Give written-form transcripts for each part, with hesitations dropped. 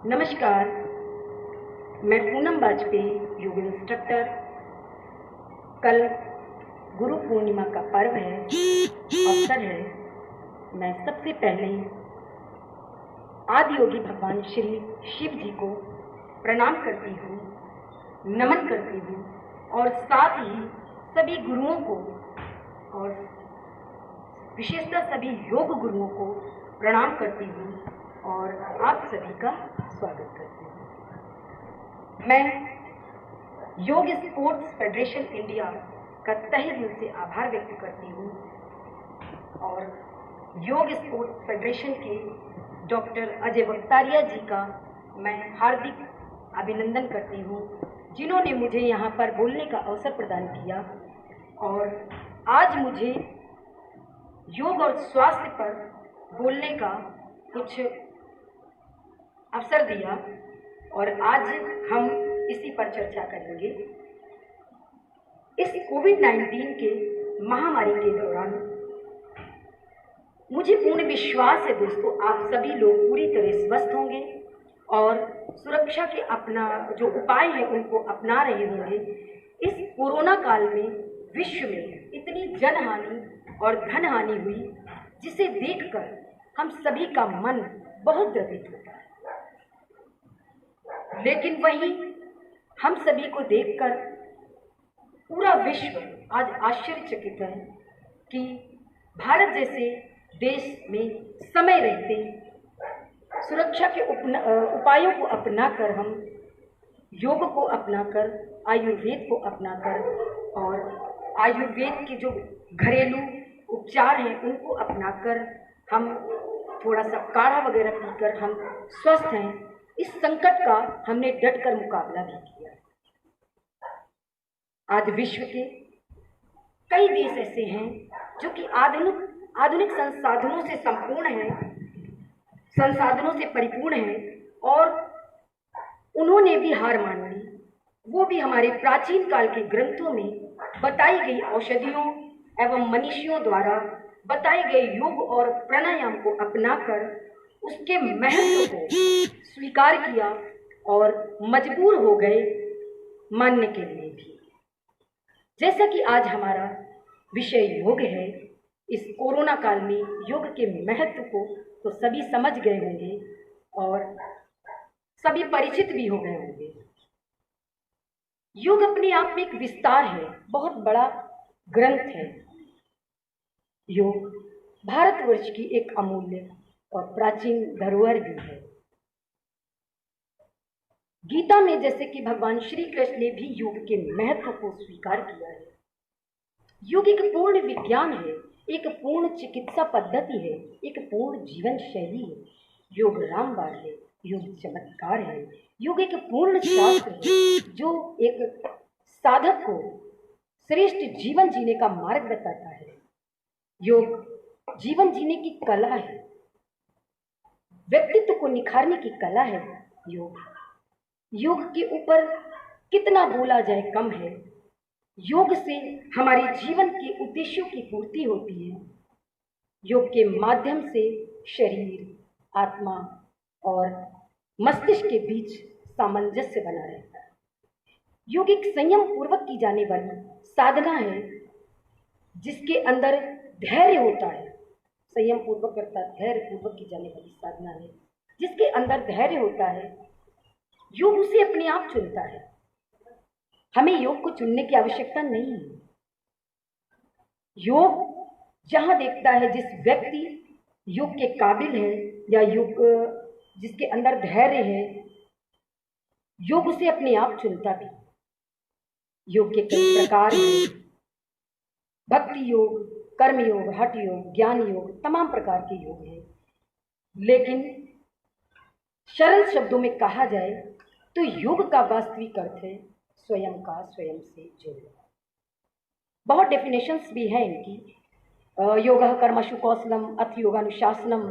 नमस्कार, मैं पूनम वाजपेयी योग इंस्ट्रक्टर। कल गुरु पूर्णिमा का पर्व है, अवसर है। मैं सबसे पहले आदि योगी भगवान श्री शिव जी को प्रणाम करती हूँ, नमन करती हूँ और साथ ही सभी गुरुओं को और विशेषतः सभी योग गुरुओं को प्रणाम करती हूँ और आप सभी का स्वागत करती हूँ। मैं योग स्पोर्ट्स फेडरेशन इंडिया का तहे दिल से आभार व्यक्त करती हूँ और योग स्पोर्ट्स फेडरेशन के डॉक्टर अजय वक्तारिया जी का मैं हार्दिक अभिनंदन करती हूँ, जिन्होंने मुझे यहाँ पर बोलने का अवसर प्रदान किया और आज मुझे योग और स्वास्थ्य पर बोलने का कुछ अवसर दिया और आज हम इसी पर चर्चा करेंगे। इस कोविड-19 के महामारी के दौरान मुझे पूर्ण विश्वास है दोस्तों, आप सभी लोग पूरी तरह स्वस्थ होंगे और सुरक्षा के अपना जो उपाय हैं उनको अपना रहे होंगे। इस कोरोना काल में विश्व में इतनी जनहानि और धन हानि हुई, जिसे देखकर हम सभी का मन बहुत द्रवित होता है। लेकिन वहीं हम सभी को देखकर पूरा विश्व आज आश्चर्यचकित है कि भारत जैसे देश में समय रहते सुरक्षा के उपायों को अपनाकर, हम योग को अपनाकर, आयुर्वेद को अपनाकर और आयुर्वेद के जो घरेलू उपचार हैं उनको अपनाकर हम थोड़ा सा काढ़ा वगैरह पीकर हम स्वस्थ हैं। इस संकट का हमने डटकर मुकाबला भी किया। आज विश्व के कई देश ऐसे हैं जो कि आधुनिक संसाधनों से संपूर्ण हैं, संसाधनों से परिपूर्ण हैं और उन्होंने भी हार मान ली। वो भी हमारे प्राचीन काल के ग्रंथों में बताई गई औषधियों एवं मनीषियों द्वारा बताए गए योग और प्राणायाम को अपनाकर उसके महत्व को स्वीकार किया और मजबूर हो गए मानने के लिए भी। जैसा कि आज हमारा विषय योग है, इस कोरोना काल में योग के महत्व को तो सभी समझ गए होंगे और सभी परिचित भी हो गए होंगे। योग अपने आप में एक विस्तार है, बहुत बड़ा ग्रंथ है। योग भारतवर्ष की एक अमूल्य और प्राचीन धरोहर भी है। गीता में जैसे कि भगवान श्री कृष्ण ने भी योग के महत्व को स्वीकार किया है। योग एक पूर्ण विज्ञान है, एक पूर्ण चिकित्सा पद्धति है, एक पूर्ण जीवन शैली है। योग रामबाण है, योग चमत्कार है, योग एक पूर्ण शास्त्र है जो एक साधक को श्रेष्ठ जीवन जीने का मार्ग बताता है। योग जीवन जीने की कला है, व्यक्तित्व को निखारने की कला है। योग के ऊपर कितना बोला जाए कम है। योग से हमारे जीवन के उद्देश्यों की पूर्ति होती है। योग के माध्यम से शरीर, आत्मा और मस्तिष्क के बीच सामंजस्य बना रहता है। योग एक संयम पूर्वक की जाने वाली साधना है, जिसके अंदर धैर्य होता है। संयम पूर्वक अर्थात धैर्य पूर्वक की जाने वाली साधना है, जिसके अंदर धैर्य होता है। योग उसे अपने आप चुनता है, हमें योग को चुनने की आवश्यकता नहीं है। योग जहां देखता है जिस व्यक्ति योग के काबिल है या योग जिसके अंदर धैर्य है, योग उसे अपने आप चुनता भी। योग के कई प्रकार हैं, भक्ति योग, कर्म योग, हठ योग, ज्ञान योग, तमाम प्रकार के योग हैं। लेकिन सरल शब्दों में कहा जाए तो योग का वास्तविक अर्थ है स्वयं का स्वयं से जुड़ना। बहुत डेफिनेशंस भी हैं इनकी। योगः कर्मसु कौशलम अथ योगानुशासनम।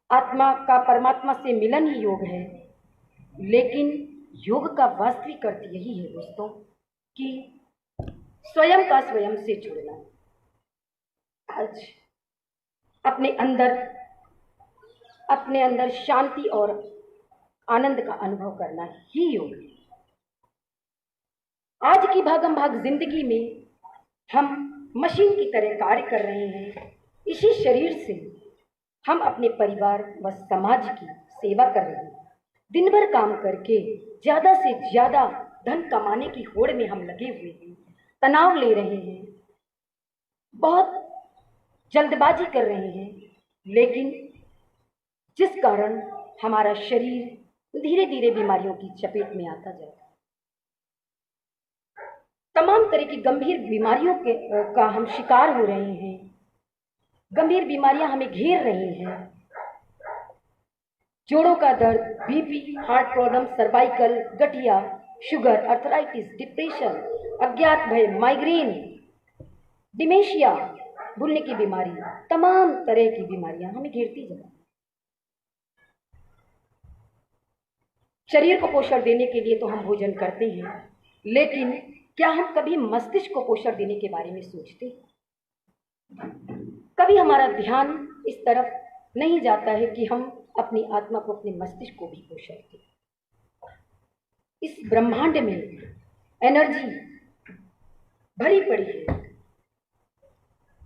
आत्मा का परमात्मा से मिलन ही योग है। लेकिन योग का वास्तविक अर्थ यही है दोस्तों कि स्वयं का स्वयं से जुड़ना। आज अपने अंदर अपने अंदर शांति और आनंद का अनुभव करना ही योग है। आज की भागम भाग जिंदगी में हम मशीन की तरह कार्य कर रहे हैं। इसी शरीर से हम अपने परिवार व समाज की सेवा कर रहे हैं। दिन भर काम करके ज्यादा से ज्यादा धन कमाने की होड़ में हम लगे हुए हैं, तनाव ले रहे हैं, बहुत जल्दबाजी कर रहे हैं, लेकिन जिस कारण हमारा शरीर धीरे धीरे बीमारियों की चपेट में आता जाता है। तमाम तरह की गंभीर बीमारियों का हम शिकार हो रहे हैं। गंभीर बीमारियां हमें घेर रही हैं। जोड़ों का दर्द, बीपी, हार्ट प्रॉब्लम, सर्वाइकल, गठिया, शुगर, अर्थराइटिस, डिप्रेशन, अज्ञात भय, माइग्रेन, डिमेंशिया, भूलने की बीमारी, तमाम तरह की बीमारियां हमें घेरती जा रही हैं। शरीर को पोषण देने के लिए तो हम भोजन करते हैं, लेकिन क्या हम कभी मस्तिष्क को पोषण देने के बारे में सोचते हैं? कभी हमारा ध्यान इस तरफ नहीं जाता है कि हम अपनी आत्मा को, अपने मस्तिष्क को भी पोषण दें। इस ब्रह्मांड में एनर्जी भरी पड़ी है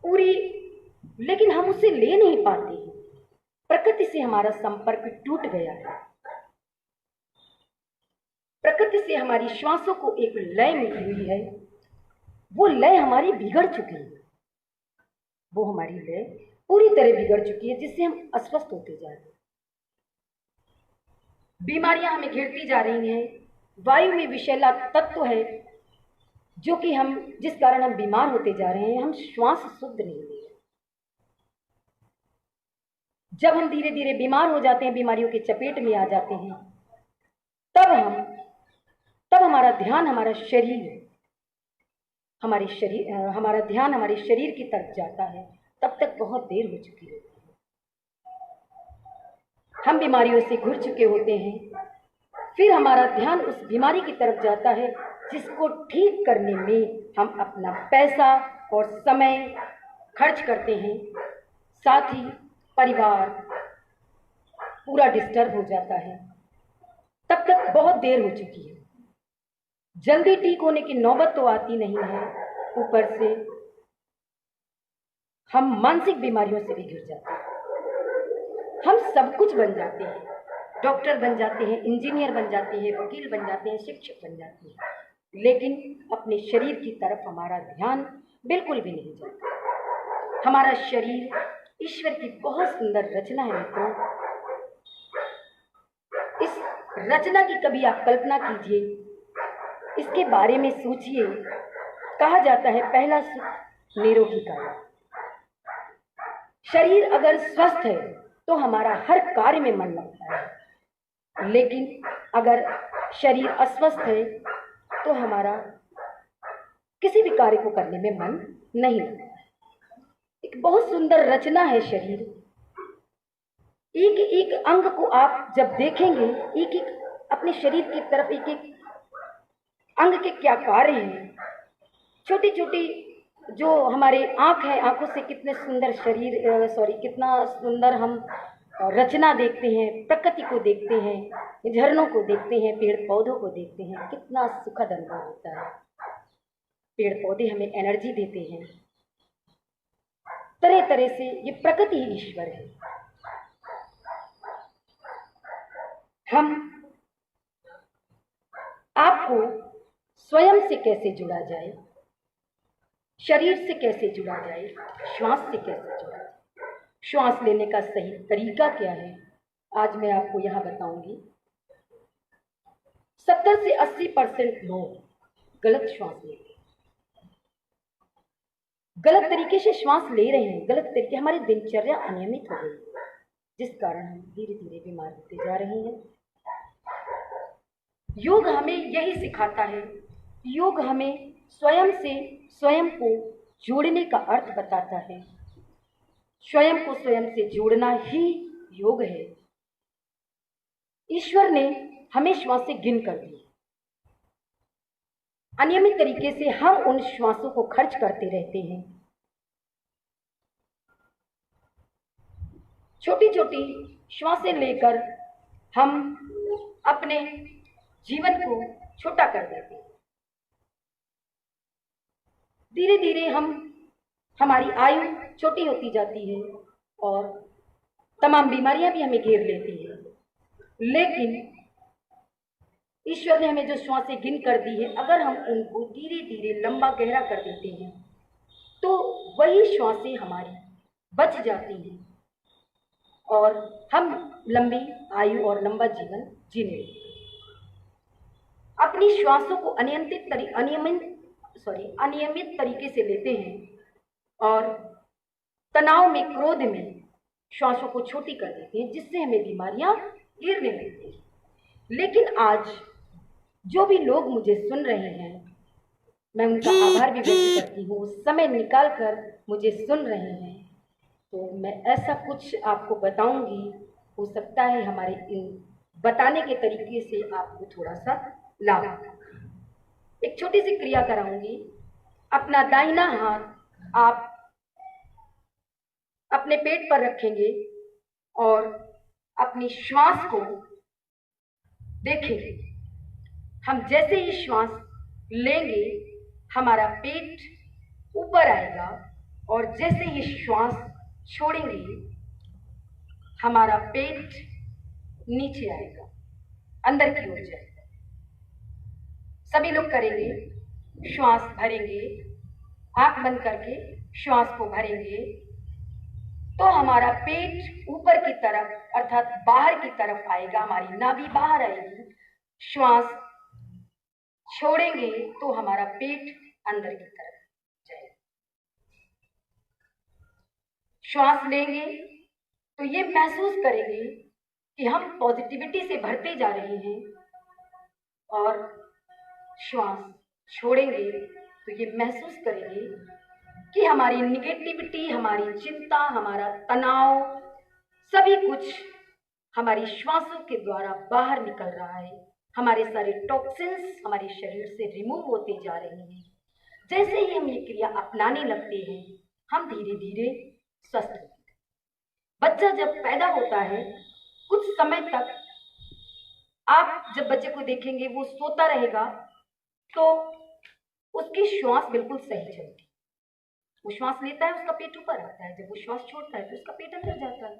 पूरी, लेकिन हम उसे ले नहीं पाते हैं। प्रकृति से हमारा संपर्क टूट गया है। प्रकृति से हमारी श्वासों को एक लय मिली हुई है। वो लय हमारी बिगड़ चुकी है। वो हमारी लय पूरी तरह बिगड़ चुकी है, जिससे हम अस्वस्थ होते जा रहे हैं। बीमारियां हमें घेरती जा रही हैं। वायु में विषैला तत्व है जो कि जिस कारण हम बीमार होते जा रहे हैं। हम श्वास शुद्ध नहीं ले रहे। जब हम धीरे धीरे बीमार हो जाते हैं, बीमारियों के चपेट में आ जाते हैं, तब हमारा ध्यान हमारा ध्यान हमारे शरीर की तरफ जाता है। तब तक बहुत देर हो चुकी होती है। हम बीमारियों से घुर चुके होते हैं। फिर हमारा ध्यान उस बीमारी की तरफ जाता है जिसको ठीक करने में हम अपना पैसा और समय खर्च करते हैं। साथ ही परिवार पूरा डिस्टर्ब हो जाता है। तब तक बहुत देर हो चुकी है। जल्दी ठीक होने की नौबत तो आती नहीं है, ऊपर से हम मानसिक बीमारियों से भी घिर जाते हैं। हम सब कुछ बन जाते हैं, डॉक्टर बन जाते हैं, इंजीनियर बन जाते हैं, वकील बन जाते हैं, शिक्षक बन जाते हैं, लेकिन अपने शरीर की तरफ हमारा ध्यान बिल्कुल भी नहीं जाता। हमारा शरीर ईश्वर की बहुत सुंदर रचना है मित्रों। इस रचना की कभी आप कल्पना कीजिए, इसके बारे में सोचिए। कहा जाता है पहला सुख निरोगी काया। शरीर अगर स्वस्थ है तो हमारा हर कार्य में मन लगता है, लेकिन अगर शरीर अस्वस्थ है तो हमारा किसी भी कार्य को करने में मन नहीं लगता है। एक बहुत सुंदर रचना है शरीर। एक एक अंग को आप जब देखेंगे, एक एक अपने शरीर की तरफ एक एक अंग के क्या कार्य हैं। छोटी छोटी जो हमारे आँख है, आँखों से कितने सुंदर कितना सुंदर हम रचना देखते हैं, प्रकृति को देखते हैं, झरनों को देखते हैं, पेड़ पौधों को देखते हैं। कितना सुखद अनुभव होता है। पेड़ पौधे हमें एनर्जी देते हैं। तरह तरह से ये प्रकृति ही ईश्वर है। हम आपको स्वयं से कैसे जुड़ा जाए, शरीर से कैसे जुड़ा जाए, श्वास से कैसे जुड़ा जाए, श्वास लेने का सही तरीका क्या है, आज मैं आपको यहां बताऊंगी। 70 से 80% लोग गलत श्वास लेते हैं, गलत तरीके से श्वास ले रहे हैं, गलत तरीके। हमारी दिनचर्या अनियमित हो गई, जिस कारण हम धीरे धीरे बीमार होते जा रहे हैं। योग हमें यही सिखाता है। योग हमें स्वयं से स्वयं को जोड़ने का अर्थ बताता है। स्वयं को स्वयं से जोड़ना ही योग है। ईश्वर ने हमें श्वास से गिन कर दी। अनियमित तरीके से हम उन श्वासों को खर्च करते रहते हैं। छोटी छोटी श्वासें लेकर हम अपने जीवन को छोटा कर देते हैं। धीरे धीरे हमारी आयु छोटी होती जाती है और तमाम बीमारियां भी हमें घेर लेती है। लेकिन ईश्वर ने हमें जो श्वासें गिन कर दी है, अगर हम उनको धीरे धीरे लंबा गहरा कर देते हैं तो वही श्वासें हमारी बच जाती हैं और हम लंबी आयु और लंबा जीवन जीने लगते हैं। अपनी श्वासों को अनियमित तरीके से लेते हैं और तनाव में, क्रोध में श्वासों को छोटी कर देते हैं, जिससे हमें बीमारियां घेरने लगती हैं। लेकिन आज जो भी लोग मुझे सुन रहे हैं, मैं उनका आभार भी व्यक्त करती हूँ, समय निकाल कर मुझे सुन रहे हैं। तो मैं ऐसा कुछ आपको बताऊंगी, हो सकता है हमारे इन बताने के तरीके से आपको थोड़ा सा लाभ। एक छोटी सी क्रिया कराऊंगी। अपना दाहिना हाथ आप अपने पेट पर रखेंगे और अपनी श्वास को देखेंगे। हम जैसे ही श्वास लेंगे हमारा पेट ऊपर आएगा और जैसे ही श्वास छोड़ेंगे हमारा पेट नीचे आएगा, अंदर की ओर जाएगा। सभी लोग करेंगे। श्वास भरेंगे, आंख बंद करके श्वास को भरेंगे तो हमारा पेट ऊपर की तरफ अर्थात बाहर की तरफ आएगा, हमारी नाभि बाहर आएगी। श्वास छोड़ेंगे तो हमारा पेट अंदर की तरफ जाएगा। श्वास लेंगे तो ये महसूस करेंगे कि हम पॉजिटिविटी से भरते जा रहे हैं और श्वास छोड़ेंगे तो ये महसूस करेंगे कि हमारी निगेटिविटी, हमारी चिंता, हमारा तनाव, सभी कुछ हमारी श्वासों के द्वारा बाहर निकल रहा है। हमारे सारे टॉक्सिन्स हमारे शरीर से रिमूव होते जा रहे हैं। जैसे ही हम ये क्रिया अपनाने लगते हैं हम धीरे धीरे स्वस्थ होते हैं। बच्चा जब पैदा होता है कुछ समय तक आप जब बच्चे को देखेंगे वो सोता रहेगा तो उसकी श्वास बिल्कुल सही चलती है। वो श्वास लेता है उसका पेट ऊपर आता है, जब वो श्वास छोड़ता है तो उसका पेट अंदर जाता है।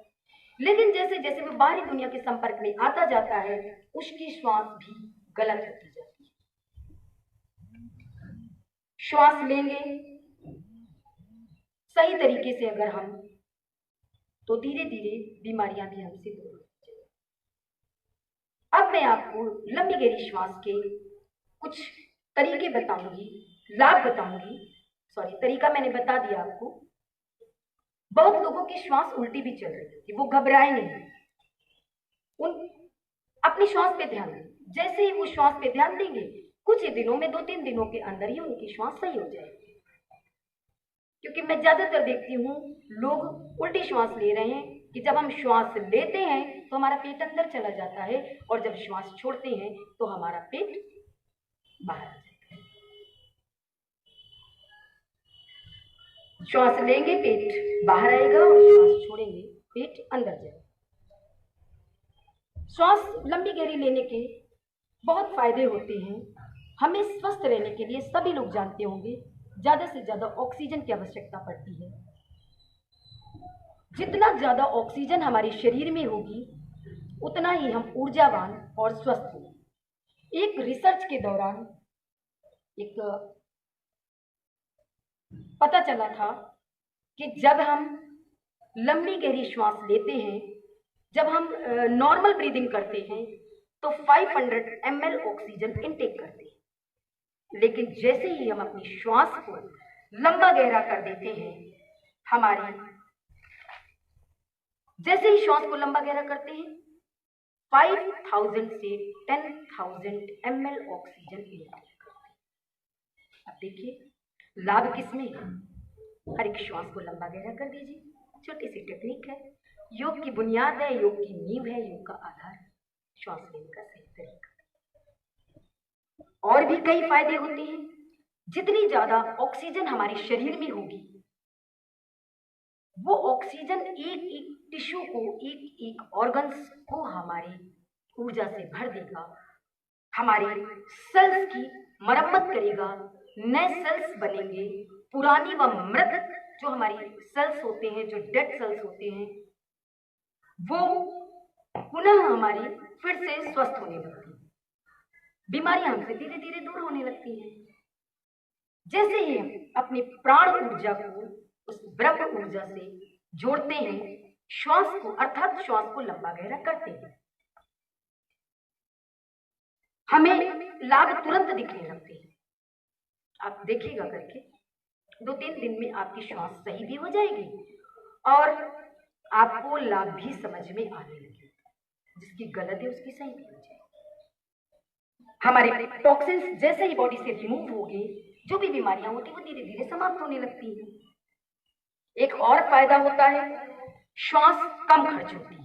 लेकिन जैसे जैसे वो बाहरी दुनिया के संपर्क में आता जाता है उसकी श्वास भी गलत होती जाती है। श्वास लेंगे सही तरीके से अगर हम तो धीरे धीरे बीमारियां भी हमसे दूर हो जाएंगी। अब मैं आपको लंबी गहरी श्वास के कुछ तरीके बताऊंगी, लाभ बताऊंगी। तरीका मैंने बता दिया आपको। बहुत लोगों की श्वास उल्टी भी चल रही है, वो घबराए नहीं, अपनी श्वास पे ध्यान दें। जैसे ही वो श्वास पे ध्यान देंगे कुछ ही दिनों में, 2-3 दिनों के अंदर ही उनकी श्वास सही हो जाएगी। क्योंकि मैं ज्यादातर देखती हूँ लोग उल्टी श्वास ले रहे हैं कि जब हम श्वास लेते हैं तो हमारा पेट अंदर चला जाता है और जब श्वास छोड़ते हैं तो हमारा पेट बाहर आ जाता है। श्वास लेंगे पेट बाहर आएगा और श्वास छोड़ेंगे पेट अंदर जाएगा। श्वास लंबी गहरी लेने के बहुत फायदे होते हैं। हमें स्वस्थ रहने के लिए सभी लोग जानते होंगे ज्यादा से ज्यादा ऑक्सीजन की आवश्यकता पड़ती है। जितना ज्यादा ऑक्सीजन हमारे शरीर में होगी उतना ही हम ऊर्जावान और स्वस्थ होंगे। एक रिसर्च के दौरान एक पता चला था कि जब हम लंबी गहरी श्वास लेते हैं, जब हम नॉर्मल ब्रीदिंग करते हैं तो 500 ml ऑक्सीजन इनटेक करते हैं। लेकिन जैसे ही हम अपनी श्वास को लंबा गहरा कर देते हैं, जैसे ही श्वास को लंबा गहरा करते हैं 5000 से 10,000 ml ऑक्सीजन इनटेक करते हैं। अब देखिए लाभ किसमें है। हर एक श्वास को लंबा गहरा कर दीजिए। छोटी सी टेक्निक है, योग की बुनियाद है, योग की नींव है, योग का आधार है श्वास लेने का सही तरीका। और भी कई फायदे होते हैं। जितनी ज्यादा ऑक्सीजन हमारे शरीर में होगी वो ऑक्सीजन एक एक टिश्यू को, एक एक ऑर्गन्स को हमारी ऊर्जा से भर देगा, हमारे सेल्स की मरम्मत करेगा, नए सेल्स बनेंगे, पुरानी व मृत जो हमारी सेल्स होते हैं, जो डेड सेल्स होते हैं, वो पुनः हमारी फिर से स्वस्थ होने लगती है, बीमारियां हमसे धीरे धीरे दूर होने लगती हैं। जैसे ही हम अपनी प्राण ऊर्जा को उस ब्रह्म ऊर्जा से जोड़ते हैं, श्वास को अर्थात श्वास को लंबा गहरा करते हैं, हमें लाभ तुरंत दिखने लगते हैं। आप देखिएगा करके 2-3 दिन में आपकी श्वास सही भी हो जाएगी और आपको लाभ भी समझ में आने लगेगा, जिसकी गलत है उसकी सही भी हो जाएगी। हमारे टॉक्सिन्स जैसे ही बॉडी से रिमूव होंगे, जो भी बीमारियां होती है वो धीरे धीरे समाप्त होने लगती है। एक और फायदा होता है, श्वास कम खर्च होती है।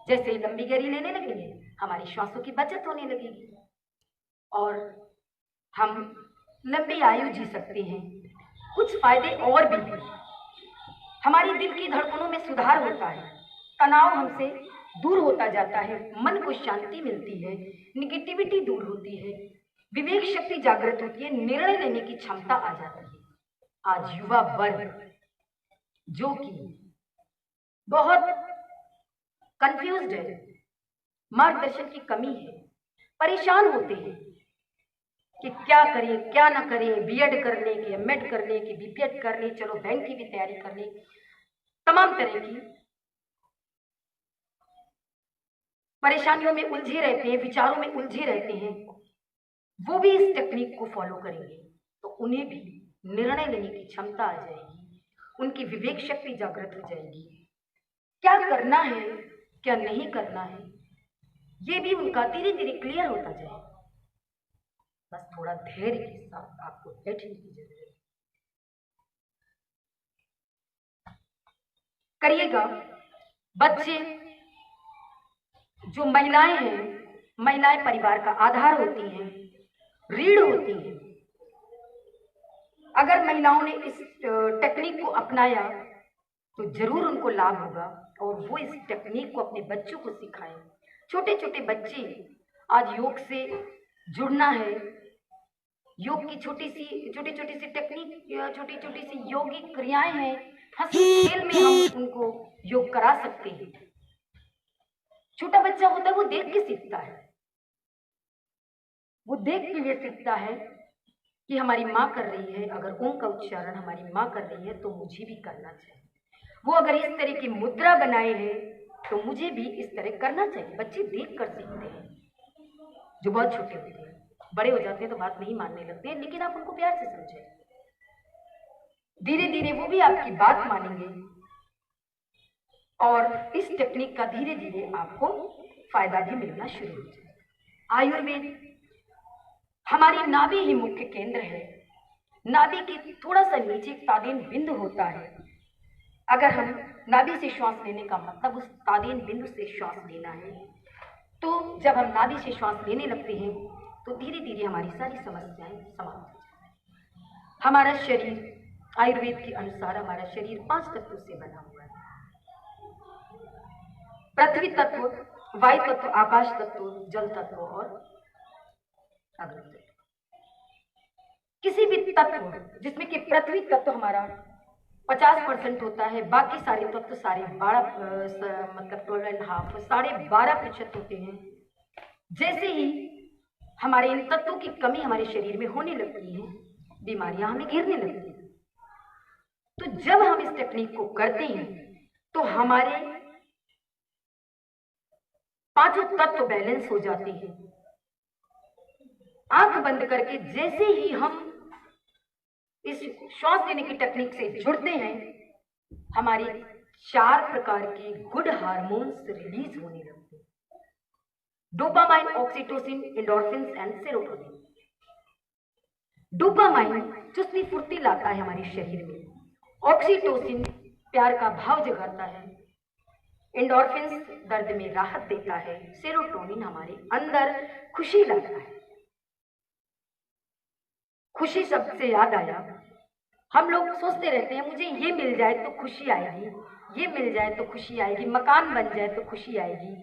जैसे ही लंबी गहरी लेने लगेंगे, हमारी श्वासों की बचत होने लगेगी और हम लंबी आयु जी सकते हैं। कुछ फायदे और भी हैं, हमारी दिल की धड़कनों में सुधार होता है, तनाव हमसे दूर होता जाता है, मन को शांति मिलती है, निगेटिविटी दूर होती है, विवेक शक्ति जागृत होती है, निर्णय लेने की क्षमता आ जाती है। आज युवा वर्ग जो कि बहुत कंफ्यूज्ड है, मार्गदर्शन की कमी है, परेशान होते हैं कि क्या करें क्या ना करें, बीएड कर लें कि एमएड कर लें कि बीपीएड कर लें, चलो बैंक की भी तैयारी कर लें, तमाम तरह की परेशानियों में उलझे रहते हैं, विचारों में उलझे रहते हैं। वो भी इस टेक्निक को फॉलो करेंगे तो उन्हें भी निर्णय लेने की क्षमता आ जाएगी, उनकी विवेक शक्ति जागृत हो जाएगी, क्या करना है क्या नहीं करना है ये भी उनका धीरे धीरे क्लियर होता जाएगा। बस थोड़ा धैर्य के साथ आपको बैठने की जरूरत है, करिएगा। बच्चे जो महिलाएं हैं, महिलाएं परिवार का आधार होती हैं, रीढ़ होती हैं। अगर महिलाओं ने इस टेक्निक को अपनाया तो जरूर उनको लाभ होगा और वो इस टेक्निक को अपने बच्चों को सिखाएं। छोटे छोटे बच्चे आज योग से जुड़ना है, योग की छोटी सी टेक्निक, छोटी छोटी सी योगिक क्रियाएं हैं, हंसी खेल में हम उनको योग करा सकते हैं। छोटा बच्चा होता है वो देख के सीखता है, वो देख के ये सीखता है कि हमारी माँ कर रही है, अगर ओम का उच्चारण हमारी माँ कर रही है तो मुझे भी करना चाहिए। वो अगर इस तरह की मुद्रा बनाए है तो मुझे भी इस तरह करना चाहिए। बच्चे देख कर सीखते हैं, जो बहुत छोटे होते हैं। बड़े हो जाते हैं तो बात नहीं मानने लगते हैं, लेकिन आप उनको प्यार से समझें, धीरे धीरे वो भी आपकी बात मानेंगे और इस टेक्निक का धीरे धीरे आपको फायदा भी मिलना शुरू हो जाए। आयुर्वेद हमारी नाभि ही मुख्य केंद्र है। नाभि के थोड़ा सा नीचे एक तादीन बिंदु होता है। अगर हम नाभि से श्वास लेने का मतलब उस तादीन बिंदु से श्वास लेना है, तो जब हम नाभि से श्वास लेने लगते हैं तो धीरे धीरे हमारी सारी समस्याएं समाप्त हो जाती हैं। हमारा शरीर आयुर्वेद के अनुसार हमारा शरीर 5 तत्वों से बना हुआ है। पृथ्वी तत्व, वायु तत्व, आकाश तत्व, जल तत्व और अग्नि तत्व। किसी भी तत्व जिसमें कि पृथ्वी तत्व हमारा 50% होता है, बाकी सारे तत्व सारे 12 मतलब 12.5 12.5% होते हैं। जैसे ही हमारे इन तत्वों की कमी हमारे शरीर में होने लगती है, बीमारियां हमें घेरने लगती हैं। तो जब हम इस टेक्निक को करते हैं तो हमारे 5 तत्व बैलेंस हो जाते हैं। आंख बंद करके जैसे ही हम इस श्वास लेने की टेक्निक से जुड़ते हैं, हमारी 4 प्रकार के गुड हार्मोन्स रिलीज होने लगते हैं। Dopamine, oxytocin, endorphins and serotonin. Dopamine चुस्ती फुर्ती लाता है हमारे शरीर में, ऑक्सीटोसिन प्यार का भाव जगाता है, एंडोर्फिन्स दर्द में राहत देता है, सेरोटोनिन हमारे अंदर खुशी लाता है। खुशी शब्द से याद आया, हम लोग सोचते रहते हैं मुझे ये मिल जाए तो खुशी आएगी, ये मिल जाए तो खुशी आएगी, मकान बन जाए तो खुशी आएगी,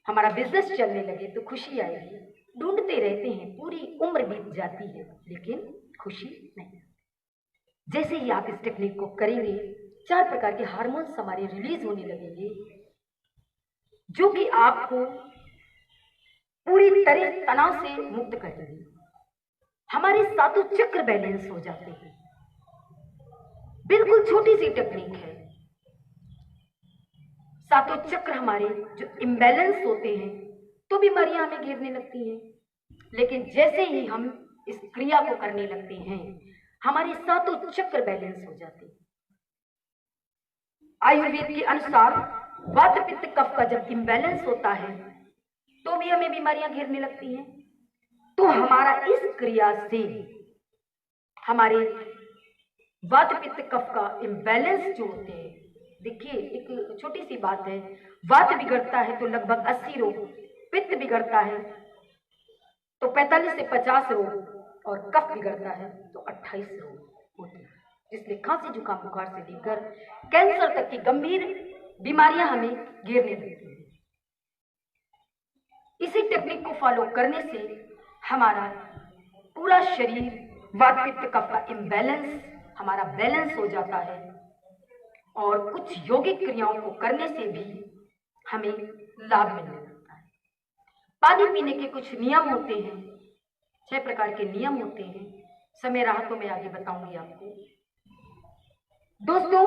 हमारा बिजनेस चलने लगे तो खुशी आएगी। ढूंढते रहते हैं, पूरी उम्र बीत जाती है लेकिन खुशी नहीं। जैसे ही आप इस टेक्निक को करेंगे 4 प्रकार के हार्मोन्स हमारे रिलीज होने लगेंगे जो कि आपको पूरी तरह तनाव से मुक्त कर देंगे। हमारे सातों चक्र बैलेंस हो जाते हैं। बिल्कुल छोटी सी टेक्निक है। सातों चक्र हमारे जो इम्बैलेंस होते हैं तो बीमारियां हमें घेरने लगती हैं, लेकिन जैसे ही हम इस क्रिया को करने लगते हैं हमारे सातों चक्र बैलेंस हो जाते हैं। आयुर्वेद के अनुसार वात पित्त कफ का जब इम्बैलेंस होता है तो भी हमें बीमारियां घेरने लगती हैं। तो हमारा इस क्रिया से हमारे वात पित्त कफ का इम्बैलेंस जो होते हैं, देखिए एक छोटी सी बात है, वात बिगड़ता है तो लगभग 80 रोग, पित्त बिगड़ता है तो 45 से 50 रोग और कफ बिगड़ता है तो 28 रोग होते हैं, जिसमें खांसी जुकाम बुखार से लेकर कैंसर तक की गंभीर बीमारियां हमें घेरने लगती हैं। इसी टेक्निक को फॉलो करने से हमारा पूरा शरीर वात पित्त कफ का इम्बैलेंस हमारा बैलेंस हो जाता है और कुछ यौगिक क्रियाओं को करने से भी हमें लाभ मिलने लगता है। पानी पीने के कुछ नियम होते हैं, 6 प्रकार के नियम होते हैं। समय रहा तो मैं आगे बताऊंगी आपको। दोस्तों,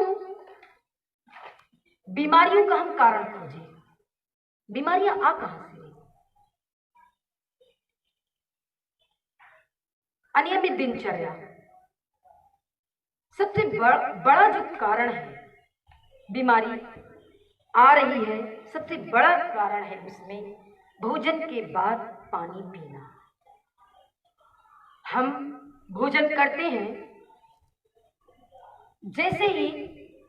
बीमारियों का हम कारण खोजें। बीमारियां आ कहां से? अनियमित दिनचर्या सबसे बड़ा जो कारण है बीमारी आ रही है, सबसे बड़ा कारण है उसमें भोजन के बाद पानी पीना। हम भोजन करते हैं, जैसे ही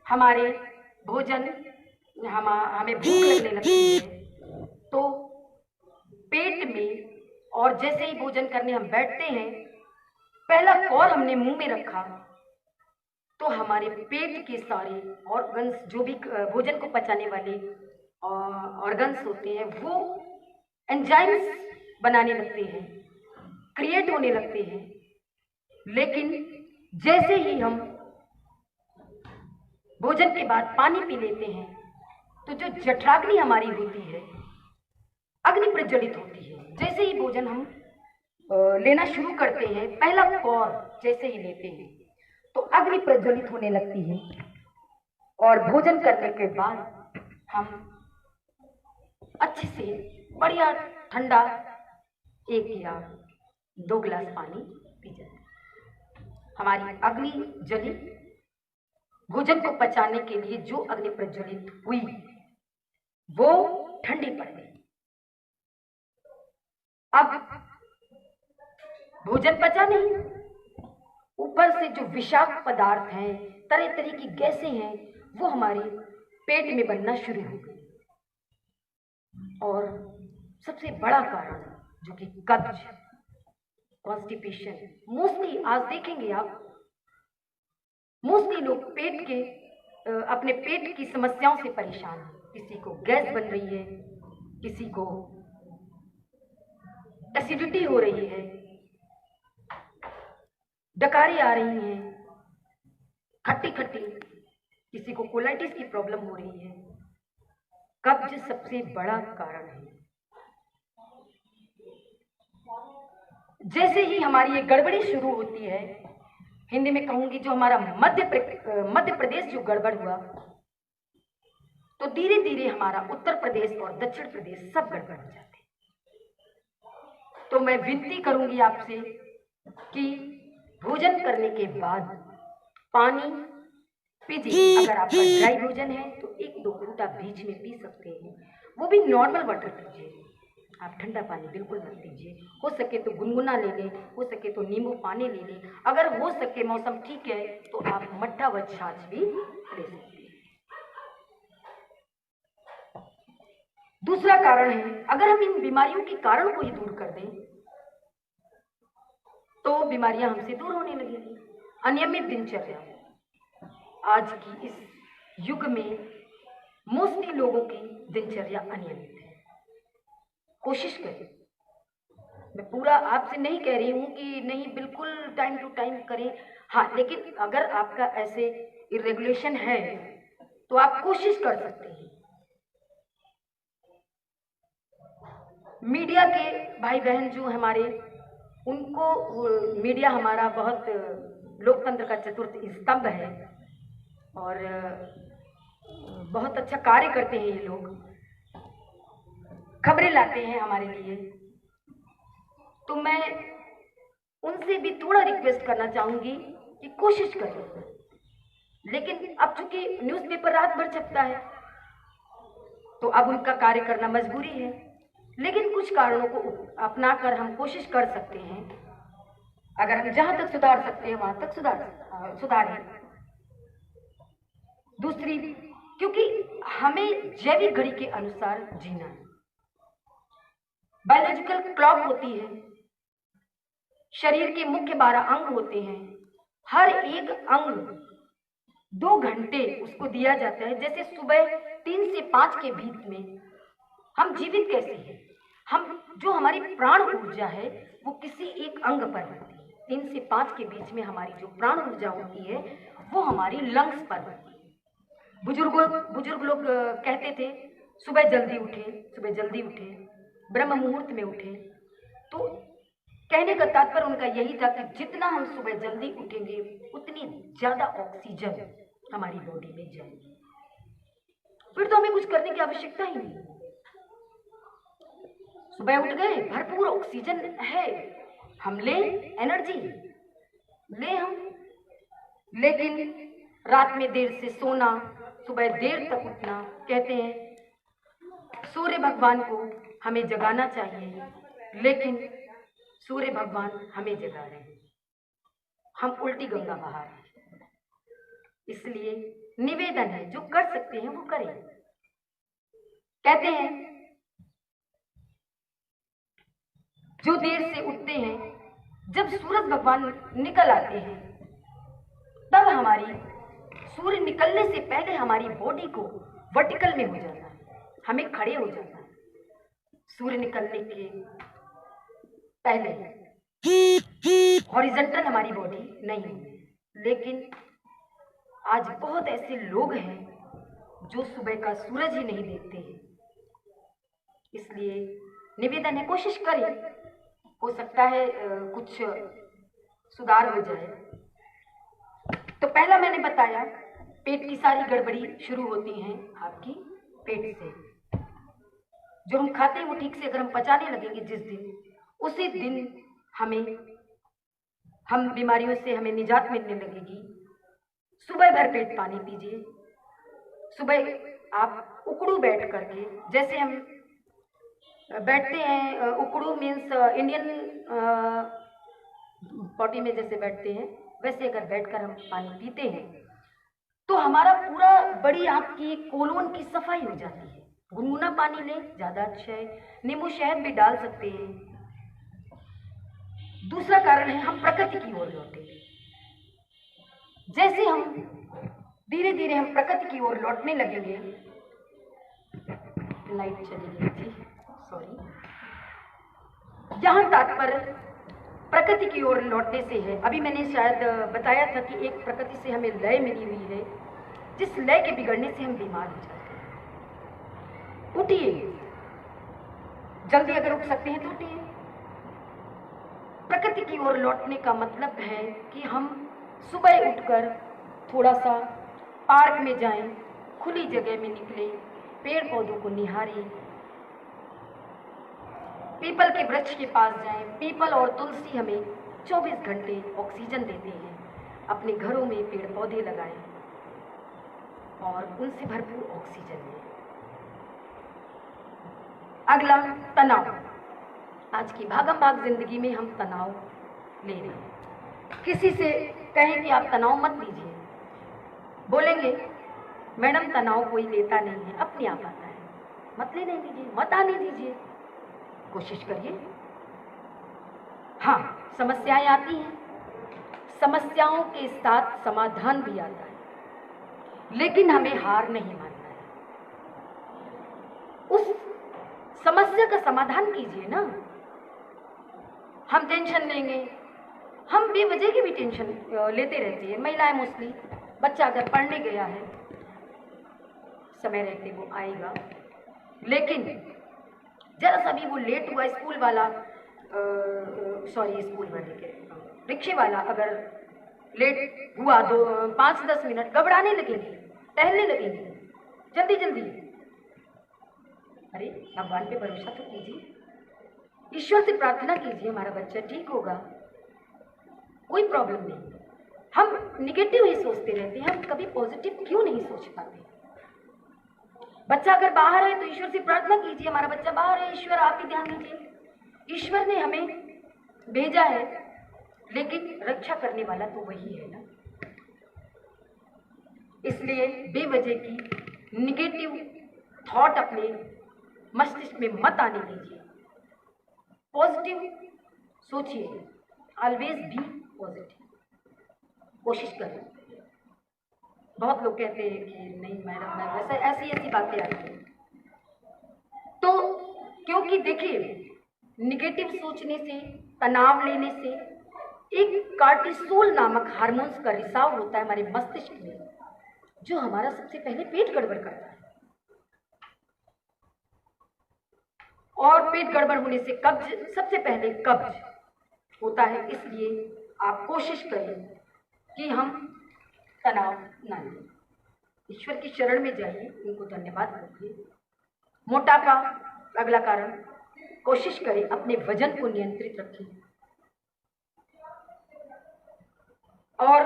हमारे भोजन हमें भूख लगने लगती है तो पेट में, और जैसे ही भोजन करने हम बैठते हैं पहला कौर हमने मुंह में रखा तो हमारे पेट के सारे ऑर्गन्स, जो भी भोजन को पचाने वाले ऑर्गन्स होते हैं, वो एंजाइम्स बनाने लगते हैं, क्रिएट होने लगते हैं। लेकिन जैसे ही हम भोजन के बाद पानी पी लेते हैं तो जो जठराग्नि हमारी होती है, अग्नि प्रज्वलित होती है। जैसे ही भोजन हम लेना शुरू करते हैं, पहला कौर जैसे ही लेते हैं तो अग्नि प्रज्वलित होने लगती है और भोजन करने के बाद हम अच्छे से बढ़िया ठंडा 1 या 2 गिलास पानी पी जाते हैं। हमारी अग्नि जली, भोजन को पचाने के लिए जो अग्नि प्रज्वलित हुई वो ठंडी पड़ गई। अब भोजन पचा नहीं, ऊपर से जो विषाक्त पदार्थ हैं, तरह तरह की गैसें हैं, वो हमारे पेट में बनना शुरू हो गई। और सबसे बड़ा कारण जो कि कब्ज, कॉन्स्टिपेशन, मोस्टली आज देखेंगे आप, मोस्टली लोग पेट के अपने पेट की समस्याओं से परेशान हैं। किसी को गैस बन रही है, किसी को एसिडिटी हो रही है, डकारी आ रही हैं, खट्टी खट्टी, किसी को कोलाइटिस की प्रॉब्लम हो रही है। कब्ज सबसे बड़ा कारण है। जैसे ही हमारी ये गड़बड़ी शुरू होती है, हिंदी में कहूंगी जो हमारा मध्य प्रदेश जो गड़बड़ हुआ, तो धीरे धीरे हमारा उत्तर प्रदेश और दक्षिण प्रदेश सब गड़बड़ हो जाते हैं। तो मैं विनती करूंगी आपसे कि भोजन करने के बाद पानी पीजिए। अगर आपका ड्राई भोजन है तो 1-2 घूंट आप बीच में पी सकते हैं, वो भी नॉर्मल वाटर पीजिए। आप ठंडा पानी बिल्कुल मत पीजिए। हो सके तो गुनगुना ले लें, हो सके तो नींबू पानी ले लें। अगर हो सके, मौसम ठीक है, तो आप मट्ठा व छाछ भी ले सकते हैं। दूसरा कारण है, अगर हम इन बीमारियों के कारण को ही दूर कर दें तो बीमारियां हमसे दूर होने लगेंगी। अनियमित दिनचर्या आज की इस युग में मोस्टली लोगों की दिनचर्या अनियमित है। कोशिश करें, मैं पूरा आपसे नहीं कह रही हूँ कि नहीं बिल्कुल टाइम टू टाइम करें, हाँ, लेकिन अगर आपका ऐसे इरेगुलेशन है तो आप कोशिश कर सकते हैं। मीडिया के भाई बहन जो हमारे, उनको मीडिया हमारा बहुत लोकतंत्र का चतुर्थ स्तंभ है और बहुत अच्छा कार्य करते हैं। ये लोग खबरें लाते हैं हमारे लिए, तो मैं उनसे भी थोड़ा रिक्वेस्ट करना चाहूंगी कि कोशिश करें। लेकिन अब चूंकि न्यूज़पेपर रात भर छपता है तो अब उनका कार्य करना मजबूरी है, लेकिन कुछ कारणों को अपनाकर हम कोशिश कर सकते हैं। अगर हम जहां तक सुधार सकते हैं वहां तक सुधारें। दूसरी, क्योंकि हमें जैविक घड़ी के अनुसार जीना है। बायोलॉजिकल क्लॉक होती है, शरीर के मुख्य 12 अंग होते हैं, हर एक अंग 2 घंटे उसको दिया जाता है। जैसे सुबह 3 से 5 के बीच में हम जीवित कैसे हैं, हम जो हमारी प्राण ऊर्जा है वो किसी एक अंग पर होती है। 3 से 5 के बीच में हमारी जो प्राण ऊर्जा होती है वो हमारी लंग्स पर होती है। बुजुर्ग लोग कहते थे सुबह जल्दी उठे, ब्रह्म मुहूर्त में उठे। तो कहने का तात्पर्य उनका यही था कि जितना हम सुबह जल्दी उठेंगे उतनी ज्यादा ऑक्सीजन हमारी बॉडी में जाएगी, फिर तो हमें कुछ करने की आवश्यकता ही नहीं। सुबह उठ गए, भरपूर ऑक्सीजन है, हम ले एनर्जी ले हम। लेकिन रात में देर से सोना, सुबह देर तक उठना, कहते हैं सूर्य भगवान को हमें जगाना चाहिए, लेकिन सूर्य भगवान हमें जगा रहे हैं, हम उल्टी गंगा बहा रहे हैं। इसलिए निवेदन है, जो कर सकते हैं वो करें। कहते हैं जो देर से उठते हैं, जब सूरज भगवान निकल आते हैं तब हमारी सूर्य निकलने से पहले हमारी बॉडी को वर्टिकल में हो जाता है, हमें खड़े हो जाता है। सूर्य निकलने के पहले हॉरिजॉन्टल हमारी बॉडी नहीं है। लेकिन आज बहुत ऐसे लोग हैं जो सुबह का सूरज ही नहीं देखते हैं। इसलिए निवेदन है, कोशिश करें, हो सकता है कुछ सुधार हो जाए। तो पहला मैंने बताया, पेट की सारी गड़बड़ी शुरू होती है आपकी पेट से। जो हम खाते हैं वो ठीक से अगर हम पचाने लगेंगे जिस दिन, उसी दिन हम बीमारियों से हमें निजात मिलने लगेगी। सुबह भर पेट पानी पीजिए। सुबह आप उकड़ू बैठ करके, जैसे हम बैठते हैं, उकड़ू मीन्स इंडियन बॉडी में जैसे बैठते हैं, वैसे अगर बैठकर हम पानी पीते हैं तो हमारा पूरा बड़ी आपकी कोलोन की सफाई हो जाती है। गुनगुना पानी लें, ज्यादा अच्छा है, नींबू शहद भी डाल सकते हैं। दूसरा कारण है, हम प्रकृति की ओर लौटे। जैसे हम धीरे धीरे हम प्रकृति की ओर लौटने लगेंगे, लाइट चली गई थी, सॉरी। यहाँ तात्पर्य प्रकृति की ओर लौटने से है। अभी मैंने शायद बताया था कि एक प्रकृति से हमें लय मिली हुई है, जिस लय के बिगड़ने से हम बीमार हो जाते हैं। उठिए, जल्दी अगर उठ सकते हैं तो उठिए। प्रकृति की ओर लौटने का मतलब है कि हम सुबह उठकर थोड़ा सा पार्क में जाएं, खुली जगह में निकलें, पेड़ पौधों को निहारें, पीपल के वृक्ष के पास जाएं। पीपल और तुलसी हमें 24 घंटे ऑक्सीजन देते हैं। अपने घरों में पेड़ पौधे लगाएं और उनसे भरपूर ऑक्सीजन लें। अगला, तनाव। आज की भागम भाग जिंदगी में हम तनाव ले रहे हैं। किसी से कहें कि आप तनाव मत लीजिए, बोलेंगे मैडम तनाव कोई लेता नहीं है, अपने आप आता है, मत लेने दीजिए, मत आने दीजिए, कोशिश करिए। हाँ, समस्याएं आती हैं, समस्याओं के साथ समाधान भी आता है, लेकिन हमें हार नहीं मानना है। उस समस्या का समाधान कीजिए ना। हम टेंशन लेंगे, हम बेवजह की भी टेंशन लेते रहते हैं। महिलाएं मोस्टली, बच्चा अगर पढ़ने गया है, समय रहते वो आएगा, लेकिन जरा सा भी वो लेट हुआ, स्कूल वाला स्कूल वाले के रिक्शे वाला अगर लेट हुआ 5-10 मिनट, घबराने लगेंगे, टहलने लगेंगे जल्दी जल्दी। अरे भगवान पे भरोसा तो कीजिए, ईश्वर से प्रार्थना कीजिए, हमारा बच्चा ठीक होगा, कोई प्रॉब्लम नहीं। हम निगेटिव ही सोचते रहते हैं, हम कभी पॉजिटिव क्यों नहीं सोच पाते। बच्चा अगर बाहर है तो ईश्वर से प्रार्थना कीजिए, हमारा बच्चा बाहर है, ईश्वर आप ही ध्यान दीजिए। ईश्वर ने हमें भेजा है, लेकिन रक्षा करने वाला तो वही है ना। इसलिए बेवजह की निगेटिव थॉट अपने मस्तिष्क में मत आने दीजिए, पॉजिटिव सोचिए, ऑलवेज बी पॉजिटिव, कोशिश करें। बहुत लोग कहते हैं कि नहीं मैडम, मैं वैसे ऐसी बातें आती हैं, तो क्योंकि देखिए निगेटिव सोचने से, तनाव लेने से एक कार्टिसोल नामक हार्मोन्स का रिसाव होता है हमारे मस्तिष्क में, जो हमारा सबसे पहले पेट गड़बड़ करता है। और पेट गड़बड़ होने से कब्ज, सबसे पहले कब्ज होता है। इसलिए आप कोशिश करें कि हम तनाव न लें, ईश्वर की शरण में जाइए, उनको धन्यवाद करिए। मोटापा अगला कारण, कोशिश करें अपने वजन को नियंत्रित रखें और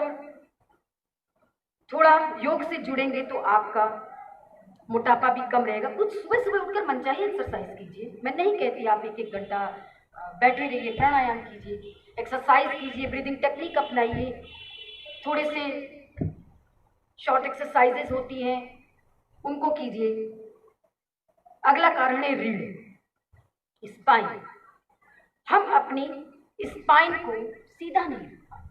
थोड़ा योग से जुड़ेंगे तो आपका मोटापा भी कम रहेगा। कुछ सुबह सुबह उठकर मनचाही एक्सरसाइज कीजिए। मैं नहीं कहती आप 1-1 घंटा बैठे रहिए, प्राणायाम कीजिए, एक्सरसाइज कीजिए, ब्रीदिंग टेक्निक अपनाइए, थोड़े से शॉर्ट एक्सरसाइजेस होती हैं उनको कीजिए। अगला कारण है रीढ़, स्पाइन। हम अपनी स्पाइन को सीधा नहीं रख पाते।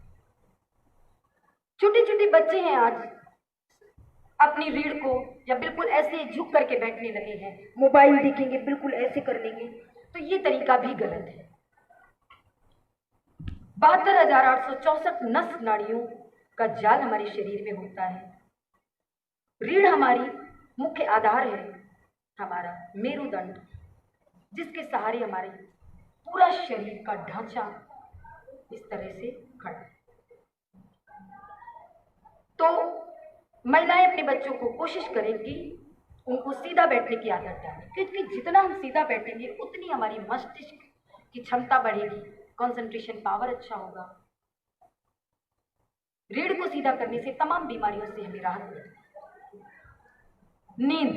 छोटे छोटे बच्चे हैं आज अपनी रीढ़ को या बिल्कुल ऐसे झुक करके बैठने लगे हैं, मोबाइल देखेंगे बिल्कुल ऐसे कर लेंगे, तो ये तरीका भी गलत है। 72,864 नस नाड़ियों का जाल हमारे शरीर में होता है। रीढ़ हमारी मुख्य आधार है, हमारा मेरुदंड, जिसके सहारे हमारे पूरा शरीर का ढांचा इस तरह से खड़ा है। तो महिलाएं अपने बच्चों को कोशिश करें कि उनको सीधा बैठने की आदत डालें, क्योंकि जितना हम सीधा बैठेंगे उतनी हमारी मस्तिष्क की क्षमता बढ़ेगी, कंसंट्रेशन पावर अच्छा होगा। रीढ़ को सीधा करने से तमाम बीमारियों से हमें राहत मिलती है। नींद,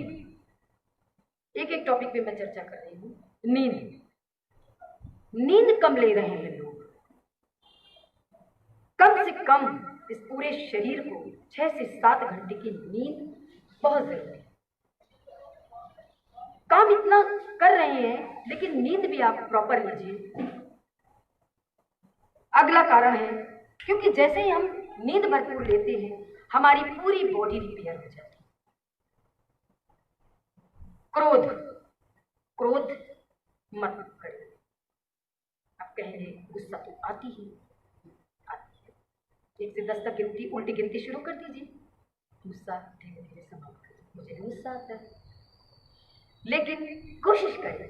एक टॉपिक पे मैं चर्चा कर रही हूँ। नींद कम ले रहे हैं लोग। कम से कम इस पूरे शरीर को 6 से 7 घंटे की नींद बहुत जरूरी है। काम इतना कर रहे हैं लेकिन नींद भी आप प्रॉपर लीजिए। अगला कारण है, क्योंकि जैसे ही हम नींद भरपूर लेते हैं हमारी पूरी बॉडी रिपेयर हो जाती है। क्रोध मत करिए। आप कहेंगे गुस्सा तो आती है, 1 से 10 तक उल्टी गिनती शुरू कर दीजिए, गुस्सा धीरे धीरे समाप्त करिए। मुझे गुस्सा आता है, लेकिन कोशिश करें,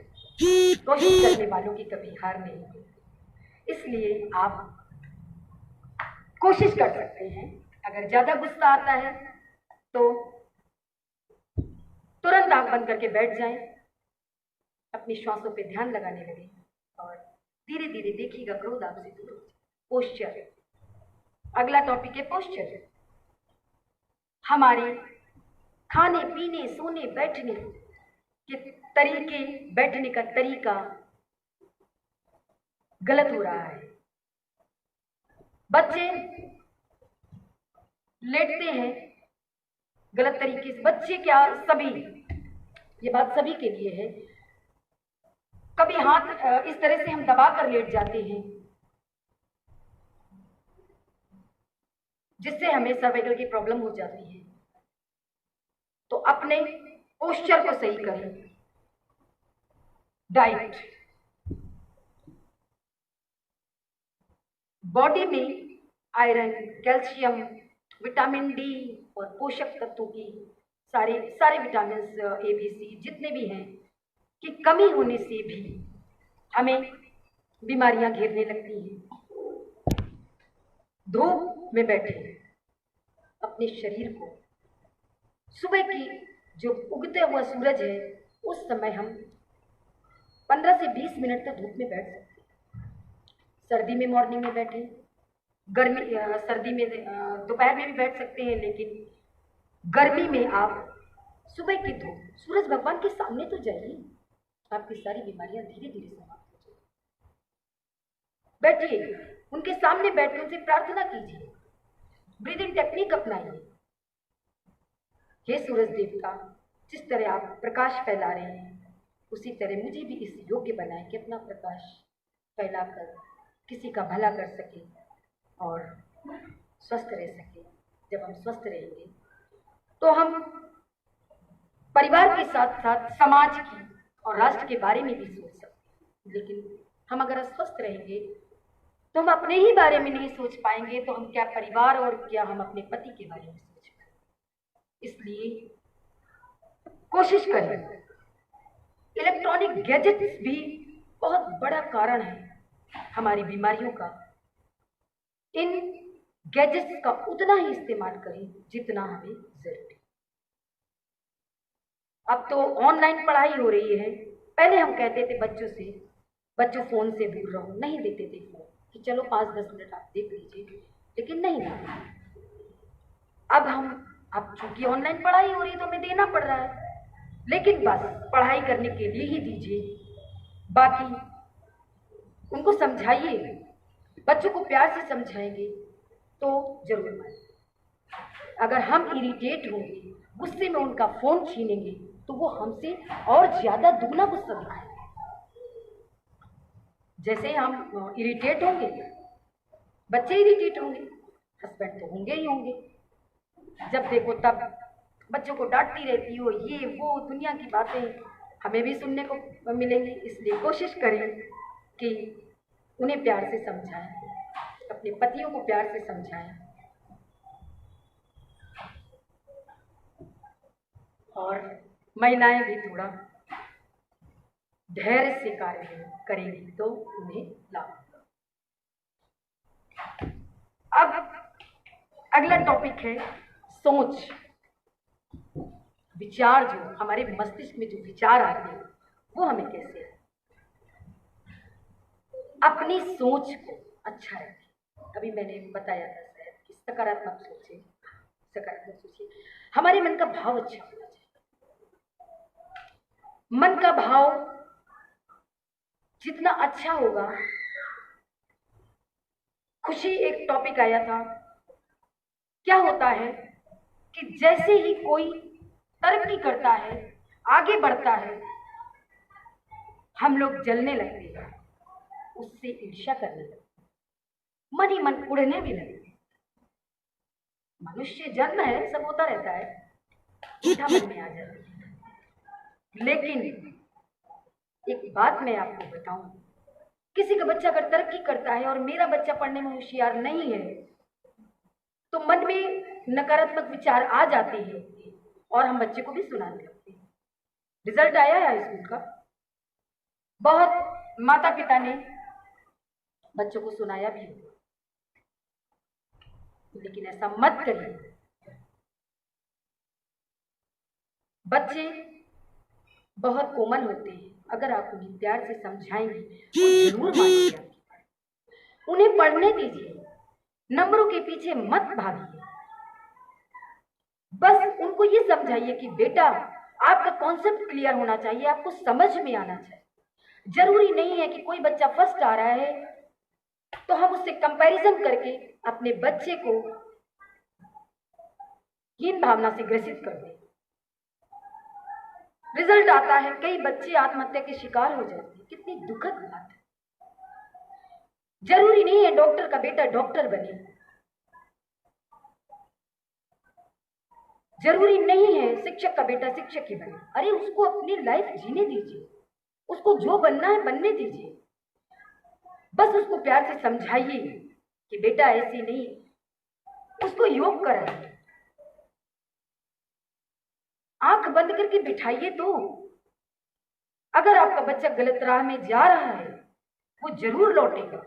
कोशिश करने वालों की कभी हार नहीं होती। इसलिए आप कोशिश कर सकते हैं, अगर ज्यादा गुस्सा आता है तो तुरंत आंख बंद करके बैठ जाएं, अपनी श्वासों पे ध्यान लगाने लगे और धीरे धीरे देखिएगा क्रोध आपसे दूर हो जाए। पोस्चर, अगला टॉपिक है पोस्चर। हमारे खाने पीने, सोने, बैठने के तरीके, बैठने का तरीका गलत हो रहा है। बच्चे लेटते हैं गलत तरीके से। बच्चे क्या, सभी, ये बात सभी के लिए है। कभी हाथ इस तरह से हम दबा कर लेट जाते हैं, जिससे हमें सर्वाइकल की प्रॉब्लम हो जाती है। तो अपने पोस्चर को सही करें। डाइट, बॉडी में आयरन, कैल्शियम, विटामिन डी और पोषक तत्वों की सारे विटामिन ए बी सी जितने भी हैं की कमी होने से भी हमें बीमारियां घेरने लगती हैं। धूप में बैठे अपने शरीर को, सुबह की जो उगते हुआ सूरज है उस समय हम 15 से 20 मिनट तक धूप में बैठ सकते हैं। सर्दी में मॉर्निंग में बैठे, सर्दी में दोपहर में भी बैठ सकते हैं, लेकिन गर्मी में आप सुबह की धूप, सूरज भगवान के सामने तो जाइए, आपकी सारी बीमारियां धीरे धीरे समाप्त हो जाएगी। बैठिए, उनके सामने बैठकर उनसे प्रार्थना कीजिए, ब्रीदिंग टेक्निक अपनाइए। हे सूरज देवता, जिस तरह आप प्रकाश फैला रहे हैं उसी तरह मुझे भी इस योग्य बनाए कि अपना प्रकाश फैलाकर किसी का भला कर सके और स्वस्थ रह सके। जब हम स्वस्थ रहेंगे तो हम परिवार के साथ साथ समाज की और राष्ट्र के बारे में भी सोच सकते हैं। लेकिन हम अगर अस्वस्थ रहेंगे तो हम अपने ही बारे में नहीं सोच पाएंगे, तो हम क्या परिवार और क्या हम अपने पति के बारे में सोच पाएंगे। इसलिए कोशिश करें। इलेक्ट्रॉनिक गैजेट्स भी बहुत बड़ा कारण है हमारी बीमारियों का। इन गैजेट्स का उतना ही इस्तेमाल करें जितना हमें जरूरत है। अब तो ऑनलाइन पढ़ाई हो रही है। पहले हम कहते थे बच्चों फोन से दूर रहो, नहीं देते थे फोन कि चलो 5-10 मिनट आप देख लीजिए, लेकिन नहीं देते। अब चूंकि ऑनलाइन पढ़ाई हो रही है तो हमें देना पड़ रहा है, लेकिन बस पढ़ाई करने के लिए ही दीजिए। बाकी उनको समझाइए, बच्चों को प्यार से समझाएंगे तो जरूर मानेंगे। अगर हम इरिटेट होंगे, गुस्से में उनका फोन छीनेंगे तो वो हमसे और ज्यादा दुगना गुस्सा दिखाएंगे। जैसे हम इरिटेट होंगे, बच्चे इरिटेट होंगे, हस्बैंड तो होंगे ही होंगे। जब देखो तब बच्चों को डांटती रहती हो, ये वो दुनिया की बातें हमें भी सुनने को मिलेंगी। इसलिए कोशिश करें कि उन्हें प्यार से समझाएं, अपने पतियों को प्यार से समझाएं और महिलाएं भी थोड़ा धैर्य से कार्य करेंगी तो उन्हें लाभ। अब अगला टॉपिक है सोच, विचार। जो हमारे मस्तिष्क में जो विचार आते हैं वो हमें कैसे है? अपनी सोच को अच्छा रखें। अभी मैंने बताया था शायद कि सकारात्मक सोचें, सकारात्मक सोचिए। हमारे मन का भाव अच्छा होना चाहिए। मन का भाव जितना अच्छा होगा, खुशी एक टॉपिक आया था। क्या होता है कि जैसे ही कोई तरक्की करता है, आगे बढ़ता है, हम लोग जलने लगते हैं, उससे ईर्ष्या करने लगते, मन ही मन उड़ने भी लगते। मनुष्य जन्म है, सब होता रहता है, उल्टा मन में आ जाता है। लेकिन एक बात मैं आपको बताऊं, किसी का बच्चा अगर तरक्की करता है और मेरा बच्चा पढ़ने में होशियार नहीं है तो मन में नकारात्मक विचार आ जाते हैं और हम बच्चे को भी सुनाने लगते हैं। रिजल्ट आया है स्कूल का, बहुत माता पिता ने बच्चों को सुनाया भी होगा, लेकिन ऐसा मत करिए। बच्चे बहुत कोमल होते हैं, अगर आप उन्हें प्यार से समझाएंगे तो जरूर मानेंगे। उन्हें पढ़ने दीजिए, नंबरों के पीछे मत भागिए। बस उनको ये समझाइए कि बेटा आपका कॉन्सेप्ट क्लियर होना चाहिए, आपको समझ में आना चाहिए। जरूरी नहीं है कि कोई बच्चा फर्स्ट आ रहा है तो हम उससे कंपैरिजन करके अपने बच्चे को हीन भावना से ग्रसित कर दें। रिजल्ट आता है, कई बच्चे आत्महत्या के शिकार हो जाते हैं। कितनी दुखद बात है। जरूरी नहीं है डॉक्टर का बेटा डॉक्टर बने, जरूरी नहीं है शिक्षक का बेटा शिक्षक ही बने। अरे उसको अपनी लाइफ जीने दीजिए, उसको जो बनना है बनने दीजिए। बस उसको प्यार से समझाइए कि बेटा ऐसी नहीं, उसको योग कराइए, आंख बंद करके बिठाइए। तो अगर आपका बच्चा गलत राह में जा रहा है वो जरूर लौटेगा।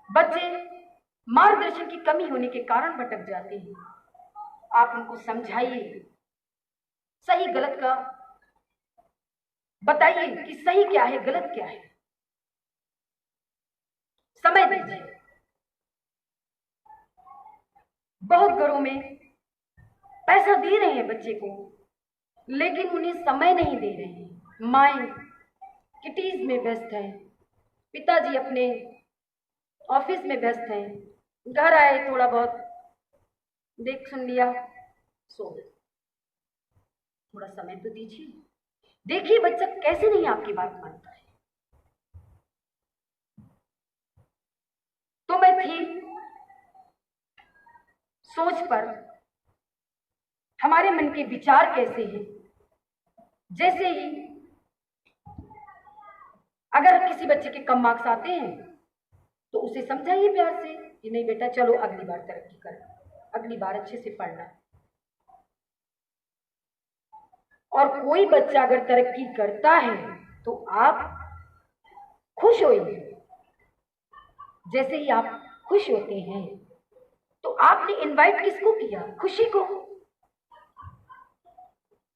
बच्चे मार्गदर्शन की कमी होने के कारण भटक जाते हैं। आप उनको समझाइए, सही गलत का बताइए कि सही क्या है गलत क्या है, समय दीजिए। बहुत घरों में पैसा दे रहे हैं बच्चे को, लेकिन उन्हें समय नहीं दे रहे हैं। माएं किटीज में व्यस्त हैं, पिताजी अपने ऑफिस में व्यस्त हैं, घर आए थोड़ा बहुत देख सुन लिया, सो गए। थोड़ा समय तो दीजिए। देखिए बच्चा कैसे नहीं आपकी बात मानता है। तो मैं थी सोच पर, हमारे मन के विचार कैसे हैं। जैसे ही अगर किसी बच्चे के कम मार्क्स आते हैं तो उसे समझाइए प्यार से कि नहीं बेटा चलो अगली बार तरक्की कर, अगली बार अच्छे से पढ़ना। और कोई बच्चा अगर तरक्की करता है तो आप खुश होइए। जैसे ही आप खुश होते हैं तो आपने इनवाइट किसको किया? खुशी को।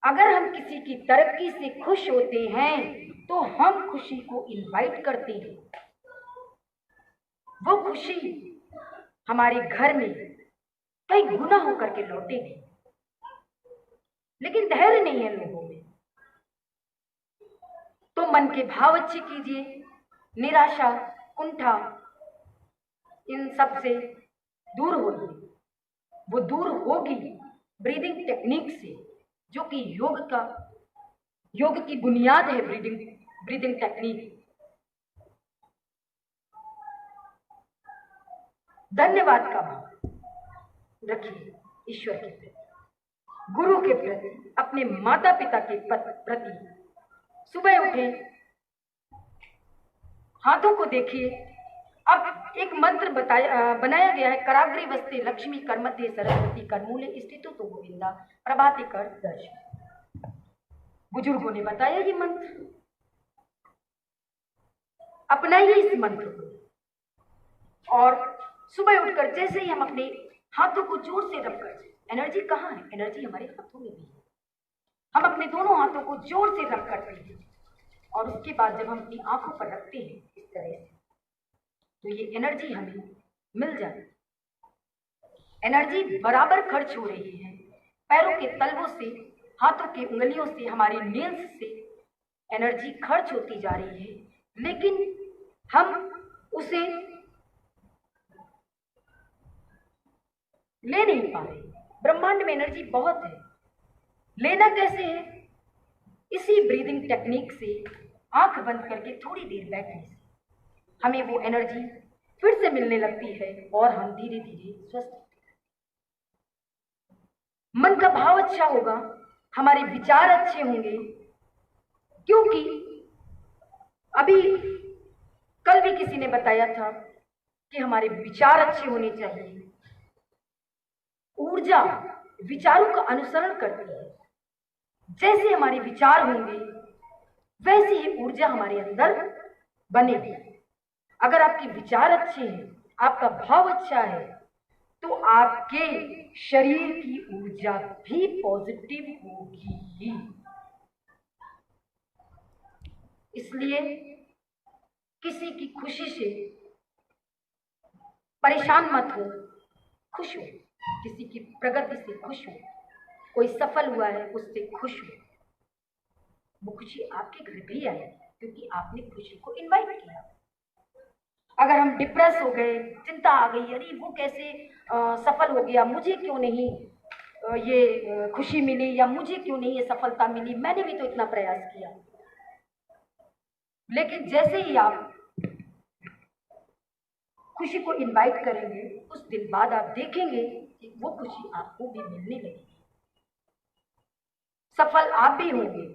अगर हम किसी की तरक्की से खुश होते हैं तो हम खुशी को इनवाइट करते हैं। वो खुशी हमारे घर में कई गुना होकर के लौटेगी। लेकिन धैर्य नहीं है लोगों में, तो मन के भाव अच्छे कीजिए। निराशा, कुंठा, इन सब से दूर होइए। वो दूर होगी ब्रीदिंग टेक्निक से, जो कि योग की बुनियाद है। Breathing technique. धन्यवाद का भाव रखिए ईश्वर के प्रति, गुरु के प्रति, अपने माता पिता के प्रति। सुबह उठे, हाथों को देखिए। अब एक मंत्र बनाया गया है, कराग्रे वस्ते लक्ष्मी कर्मध्य सरस्वती करमूले स्थितो तो गोविंदा प्रभाते कर दर्शन। बुजुर्गों ने बताया ये मंत्र, अपनाइए इस मंत्र को। और सुबह उठकर जैसे ही हम अपने हाथों को जोर से रब करते, एनर्जी कहाँ है? एनर्जी हमारे हाथों में भी है। हम अपने दोनों हाथों को जोर से रब करते हैं और उसके बाद जब हम अपनी आंखों पर रखते हैं इस तरह से, तो ये एनर्जी हमें मिल जाती है। एनर्जी बराबर खर्च हो रही है। पैरों के तलवों से, हाथों की उंगलियों से, हमारे नेल्स से एनर्जी खर्च होती जा रही है, लेकिन हम उसे ले नहीं पा रहे। ब्रह्मांड में एनर्जी बहुत है, लेना कैसे है? इसी ब्रीदिंग टेक्निक से आंख बंद करके थोड़ी देर बैठने से हमें वो एनर्जी फिर से मिलने लगती है और हम धीरे धीरे स्वस्थ होते हैं। मन का भाव अच्छा होगा, हमारे विचार अच्छे होंगे। क्योंकि अभी कल भी किसी ने बताया था कि हमारे विचार अच्छे होने चाहिए। ऊर्जा विचारों का अनुसरण करती है। जैसे हमारे विचार होंगे वैसे ही ऊर्जा हमारे अंदर बनेगी। अगर आपके विचार अच्छे हैं, आपका भाव अच्छा है, तो आपके शरीर की ऊर्जा भी पॉजिटिव होगी। इसलिए किसी की खुशी से परेशान मत हो, खुश हो। किसी की प्रगति से खुश हो, कोई सफल हुआ है उससे खुश हो। वो खुशी आपके घर भी आई क्योंकि आपने खुशी को इनवाइट किया। अगर हम डिप्रेस हो गए, चिंता आ गई, अरे वो कैसे सफल हो गया, मुझे क्यों नहीं ये खुशी मिली, या मुझे क्यों नहीं ये सफलता मिली, मैंने भी तो इतना प्रयास किया। लेकिन जैसे ही आप खुशी को इनवाइट करेंगे, उस दिन बाद आप देखेंगे कि वो खुशी आपको भी मिलने लगेगी। सफल आप भी होंगे,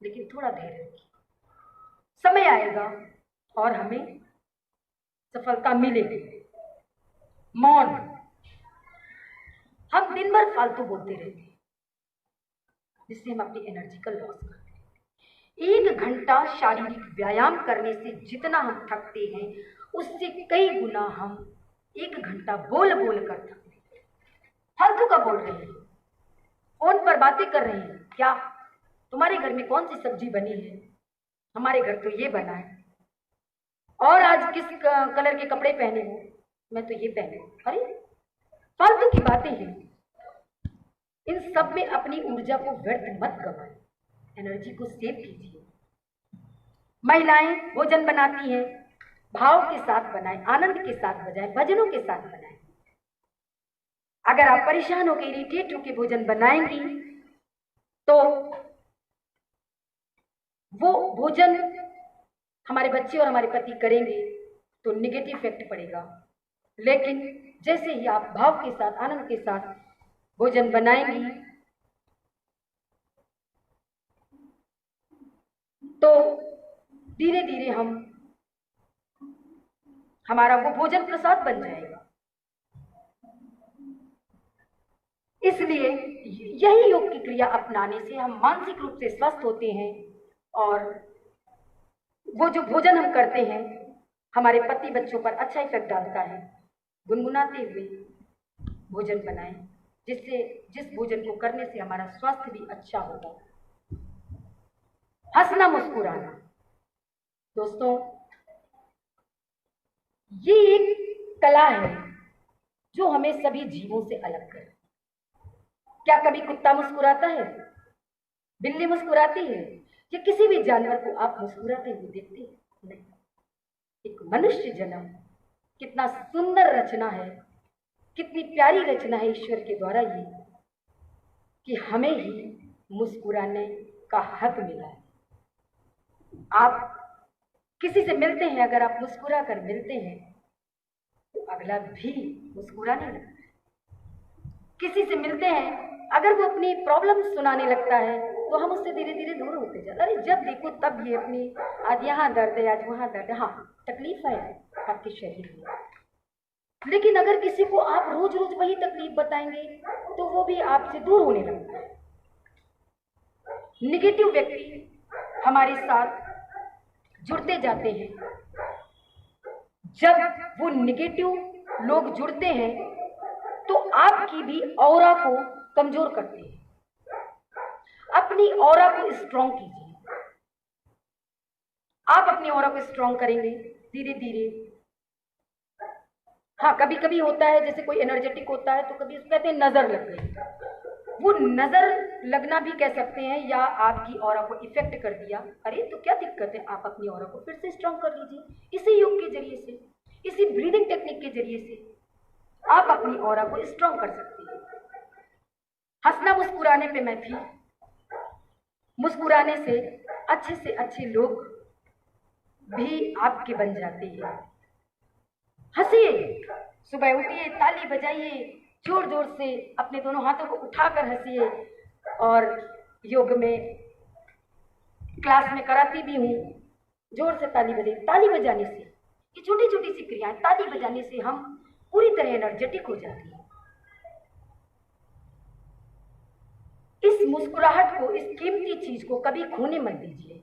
लेकिन थोड़ा धैर्य रखिए, समय आएगा और हमें सफलता मिलेगी। मौन, हम दिन भर फालतू बोलते रहते हैं, जिससे हम अपनी एनर्जी का लॉस करते हैं। 1 घंटा शारीरिक व्यायाम करने से जितना हम थकते हैं, उससे कई गुना हम 1 घंटा बोल बोल कर थकते हैं। फालतू का बोल रहे हैं, फोन पर बातें कर रहे हैं। क्या तुम्हारे घर में कौन सी सब्जी बनी है? हमारे घर तो ये बना है। और आज किस कलर के कपड़े पहने हो? मैं तो ये पहने। अरे फालतू की बातें हैं। इन सब में अपनी ऊर्जा को व्यर्थ मत गवाएं, एनर्जी को सेव कीजिए। महिलाएं भोजन बनाती हैं, भाव के साथ बनाएं, आनंद के साथ बजाएं, भजनों के साथ बनाएं। अगर आप परेशान होकर, इरिटेट होकर भोजन बनाएंगी तो वो भोजन हमारे बच्चे और हमारे पति करेंगे तो निगेटिव इफेक्ट पड़ेगा। लेकिन जैसे ही आप भाव के साथ, आनंद के साथ भोजन बनाएंगी तो धीरे धीरे हमारा वो भोजन प्रसाद बन जाएगा। इसलिए यही योग की क्रिया अपनाने से हम मानसिक रूप से स्वस्थ होते हैं और वो जो भोजन हम करते हैं हमारे पति बच्चों पर अच्छा इफेक्ट डालता है। गुनगुनाते हुए भोजन बनाएं, जिस भोजन को करने से हमारा स्वास्थ्य भी अच्छा होगा। हंसना मुस्कुराना, दोस्तों ये एक कला है जो हमें सभी जीवों से अलग करे। क्या कभी कुत्ता मुस्कुराता है? बिल्ली मुस्कुराती है? या किसी भी जानवर को आप मुस्कुराते हुए देखते हैं? नहीं। एक मनुष्य जन्म कितना सुंदर रचना है, कितनी प्यारी रचना है ईश्वर के द्वारा ये, कि हमें ही मुस्कुराने का हक मिला है। आप किसी से मिलते हैं, अगर आप मुस्कुरा कर मिलते हैं तो अगला भी मुस्कुराने लगता है। किसी से मिलते हैं, अगर वो अपनी प्रॉब्लम सुनाने लगता है तो हम उससे धीरे धीरे दूर होते जाते। अरे जब देखो तब ये अपनी, आज यहाँ दर्द है, आज वहाँ दर्द है। हाँ, तकलीफ है आपके शरीर में, लेकिन अगर किसी को आप रोज रोज वही तकलीफ बताएंगे तो वो भी आपसे दूर होने लगता है। निगेटिव व्यक्ति हमारे साथ जुड़ते जाते हैं। जब वो निगेटिव लोग जुड़ते हैं तो आपकी भी ऑरा को कमजोर करते हैं। अपनी ऑरा को स्ट्रॉन्ग कीजिए। आप अपनी ऑरा को स्ट्रॉन्ग करेंगे धीरे धीरे। हाँ, कभी कभी होता है, जैसे कोई एनर्जेटिक होता है तो कभी कहते हैं नजर लग गई। वो नजर लगना भी कह सकते हैं, या आपकी ऑरा को इफेक्ट कर दिया। अरे तो क्या दिक्कत है, आप अपनी ऑरा को फिर से स्ट्रॉन्ग कर लीजिए। इसी योग के जरिए से, इसी ब्रीदिंग टेक्निक के जरिए से आप अपनी ऑरा को स्ट्रॉन्ग कर सकते हैं। हंसना मुस्कुराने पे मैं थी। मुस्कुराने से अच्छे लोग भी आपके बन जाते हैं। हंसिए, सुबह उठिए, ताली बजाइए, जोर जोर से अपने दोनों हाथों को उठाकर हंसिए। और योग में क्लास में कराती भी हूँ, जोर से ताली बजाइए। ताली बजाने से, ये छोटी छोटी सी क्रियाएं, ताली बजाने से हम पूरी तरह एनर्जेटिक हो जाती है। इस मुस्कुराहट को, इस कीमती चीज को कभी खोने मत दीजिए।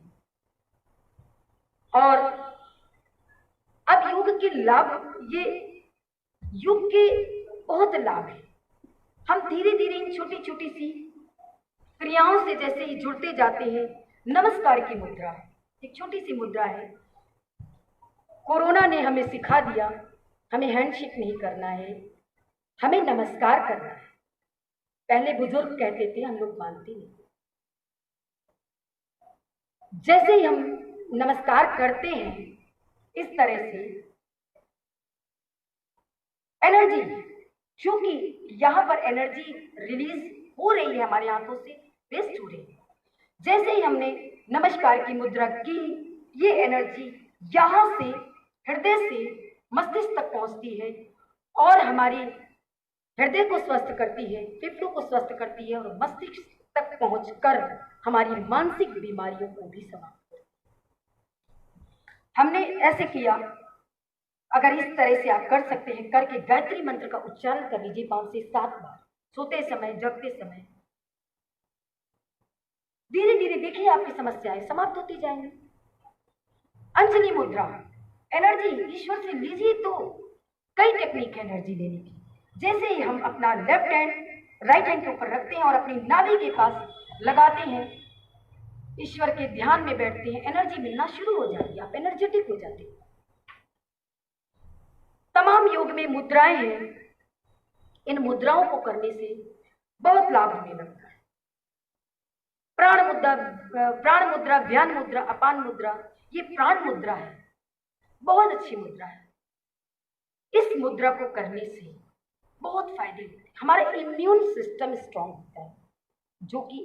और अब योग के लाभ, ये योग के बहुत लाभ है। हम धीरे धीरे इन छोटी छोटी सी क्रियाओं से जैसे ही जुड़ते जाते हैं। नमस्कार की मुद्रा एक छोटी सी मुद्रा है। कोरोना ने हमें सिखा दिया, हमें हैंडशेक नहीं करना है, हमें नमस्कार करना है। पहले बुजुर्ग कहते थे, हम लोग मानते नहीं। जैसे ही हम नमस्कार करते हैं इस तरह से एनर्जी, क्योंकि यहाँ पर एनर्जी रिलीज हो रही है, हमारे हाथों से वेस्ट हो रही है। जैसे ही हमने नमस्कार की मुद्रा की, ये एनर्जी यहाँ से, हृदय से मस्तिष्क तक पहुंचती है और हमारी हृदय को स्वस्थ करती है, फेफड़ों को स्वस्थ करती है और मस्तिष्क तक पहुंचकर हमारी मानसिक बीमारियों को भी समाप्त करती है। हमने ऐसे किया, अगर इस तरह से आप कर सकते हैं, करके गायत्री मंत्र का उच्चारण कर लीजिए 5 से 7 बार, सोते समय, जगते समय। धीरे धीरे देखिए आपकी समस्याएं समाप्त होती जाएंगी। अंजलि मुद्रा, एनर्जी ईश्वर से लीजिए तो कई टेक्निक है एनर्जी लेने की। जैसे ही हम अपना लेफ्ट हैंड राइट हैंड के ऊपर रखते हैं और अपनी नाभि के पास लगाते हैं, ईश्वर के ध्यान में बैठते हैं, एनर्जी मिलना शुरू हो जाती है, आप एनर्जेटिक हो जाते हैं। तमाम योग में मुद्राएं हैं, इन मुद्राओं को करने से बहुत लाभ हमें लगता है। प्राण मुद्रा, व्यान मुद्रा, अपान मुद्रा, ये प्राण मुद्रा है, बहुत अच्छी मुद्रा है। इस मुद्रा को करने से बहुत फायदे होते हैं। हमारा इम्यून सिस्टम स्ट्रांग होता है, जो कि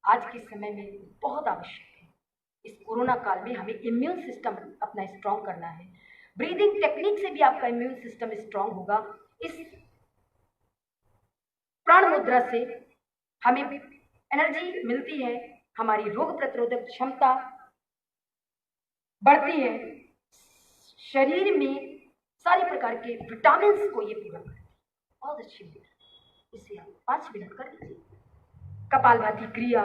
आज के समय में बहुत आवश्यक है। इस कोरोना काल में हमें इम्यून सिस्टम अपना स्ट्रांग करना है। ब्रीदिंग टेक्निक से भी आपका इम्यून सिस्टम स्ट्रांग होगा। इस प्राण मुद्रा से हमें एनर्जी मिलती है, हमारी रोग प्रतिरोधक क्षमता बढ़ती है, शरीर में सारी प्रकार के विटामिन को ये पूरा करती है। बहुत अच्छी मुद्रा, इसे आप 5 मिनट कर लीजिए। कपालभाति क्रिया,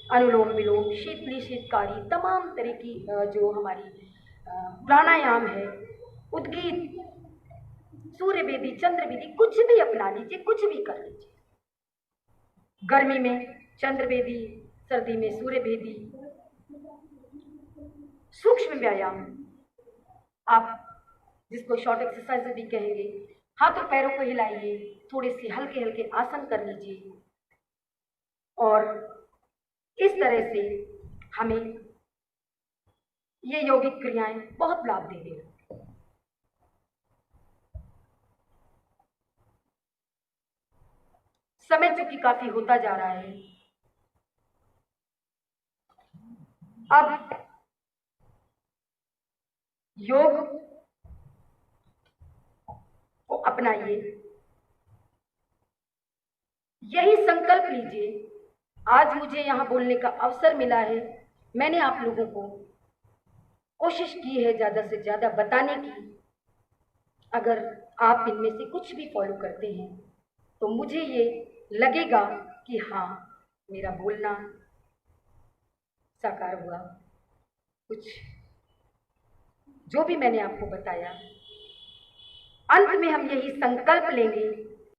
अनुलोम विलोम, शीतली शीतकारी, तमाम तरह की जो हमारी प्राणायाम है, उद्गीत, सूर्य वेदी, चंद्र वेदी, कुछ भी अपना लीजिए, कुछ भी कर लीजिए। गर्मी में चंद्र वेदी, सर्दी में सूर्य वेदी। सूक्ष्म व्यायाम, आप जिसको शॉर्ट एक्सरसाइज भी कहेंगे, हाथों पैरों को हिलाइए, थोड़े से हल्के हल्के आसन कर लीजिए और इस तरह से हमें ये यौगिक क्रियाएं बहुत लाभ दे देंगी। समय चूंकि काफी होता जा रहा है, अब योग को अपनाइए, यही संकल्प लीजिए। आज मुझे यहाँ बोलने का अवसर मिला है, मैंने आप लोगों को कोशिश की है ज़्यादा से ज़्यादा बताने की। अगर आप इनमें से कुछ भी फॉलो करते हैं तो मुझे ये लगेगा कि हाँ, मेरा बोलना साकार हुआ। कुछ जो भी मैंने आपको बताया, अंत में हम यही संकल्प लेंगे